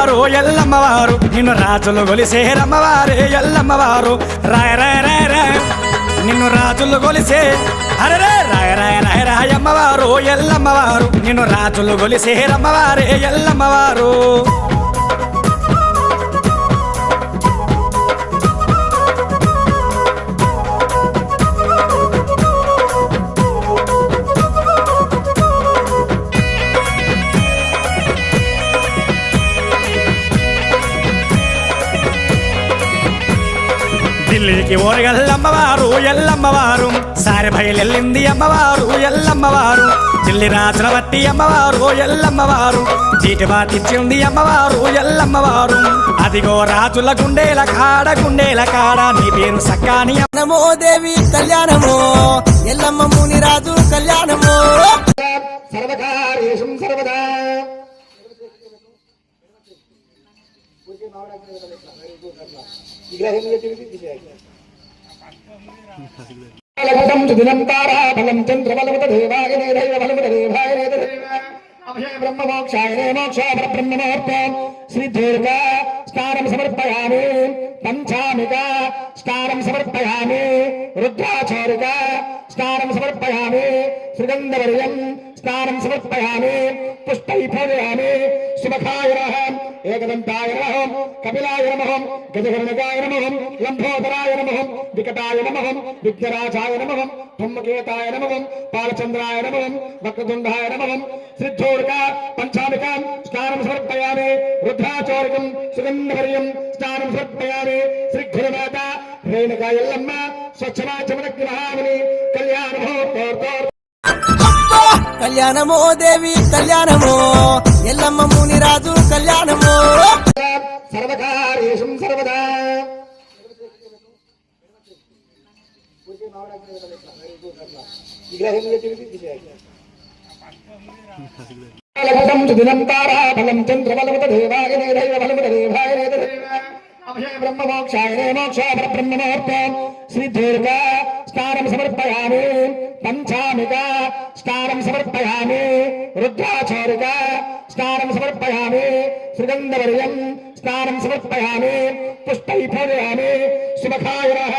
అమ్మవారు ఎల్లమ్మవారు నిన్ను రాజులు గొలిసే రమ్మవారే ఎల్లమ్మవారు రాయ రాయ రాయ రాయ నిన్ను రాజులు గొలిసే అరే రాయ రాయ రాయ రాయ అమ్మవారు ఎల్లమ్మవారు నిన్ను రాజులు గొలిసే రమ్మవారే ఎల్లమ్మవారు ఢిల్లీకి ఓరగల్లమ్మవారు ఎల్లమ్మవారు సారి బయలెళ్ళింది అమ్మవారు ఎల్లమ్మవారు ఢిల్లీ రాజుల బట్టి అమ్మవారు ఎల్లమ్మవారు చీటి బాటిచ్చింది అమ్మవారు ఎల్లమ్మవారు అదిగో రాజుల గుండేల కాడ నీ పేరు సక్కాని నమో దేవి కళ్యాణమో ఎల్లమ్మ ముని రాజు కళ్యాణమో సర్వకార్యేషు సర్వదా దినం తారా ఫలం చంద్రబలవత దేవాయ దేవ బలవత దేవాయ దేవ అభయ బ్రహ్మ మోక్షాయ మోక్ష బ్రహ్మ ముహూర్తం శ్రీ దుర్గా స్నానం సమర్పయామి పంచామిక స్నానం సమర్పయామి రుద్రాచారిక స్నానం సమర్పయామి సుగంధవర్యం స్నానం సమర్పయామి పుష్టై పూజయామి శుభకాయ నమః ఏకదంతాయ నమః కపిలాయ నమః గజగణకాయ నమః లంబోదరాయ నమః వికటాయ నమః విఘ్నరాజాయ నమః ధూమకేతాయ నమః పాలచంద్రాయ నమః వక్రతుండాయ నమః సిద్ధోర్క పంచామిక స్నానం సమర్పయామి రుద్రాచోరకం సుగంధవర్యం స్నానం సమర్పయామి శ్రీ గురుమాత రేణుకా ఎల్లమ్మ స్వచ్ఛమాచమనగ్ని మహాముని కళ్యాణ మహోత్సవ కళ్యాణమో దేవి కళ్యాణమో ఎల్లమ్మ ముని రాజు కళ్యాణమో సర్వకార్యేషు సర్వదా దినం తారా ఫలం చంద్రబలవత దేవాయ దేవ బలవత దేవాయ దేవ అభయ బ్రహ్మ మోక్షాయ మోక్ష బ్రహ్మ ముహూర్తం శ్రీ దుర్గా స్నానం సమర్పయామి పంచామిక స్నానం సమర్పయామి రుద్రాచారిక స్నానం సమర్పయామి సుగంధవర్యం స్నానం సమర్పయామి పుష్టై పూజయామి శుభకాయ నమః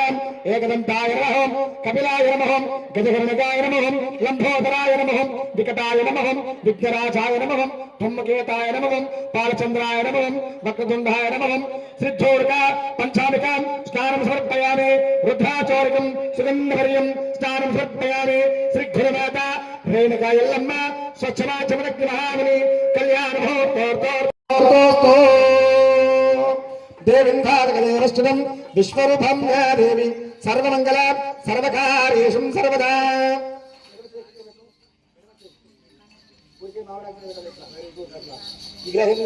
ఏకదంతాయ నమః కపిలాయ నమః గజగణకాయ నమః లంబోదరాయ నమః వికటాయ నమః విఘ్నరాజాయ నమః ధూమకేతాయ నమః పాలచంద్రాయ నమః వక్రతుండాయ నమః సిద్ధోర్క పంచామిక స్నానం సమర్పయామి రుద్రాచోరకం సుగంధవర్యం స్నానం సమర్పయామి శ్రీ గురుమాత రేణుకా ఎల్లమ్మ స్వచ్ఛమాచమనగ్ని మహాముని కళ్యాణ మహోత్సవ దేవింధారకదేవస్థితం విశ్వరూపం దేవి సర్వమంగళ సర్వకార్యేషు సర్వదా విగ్రహం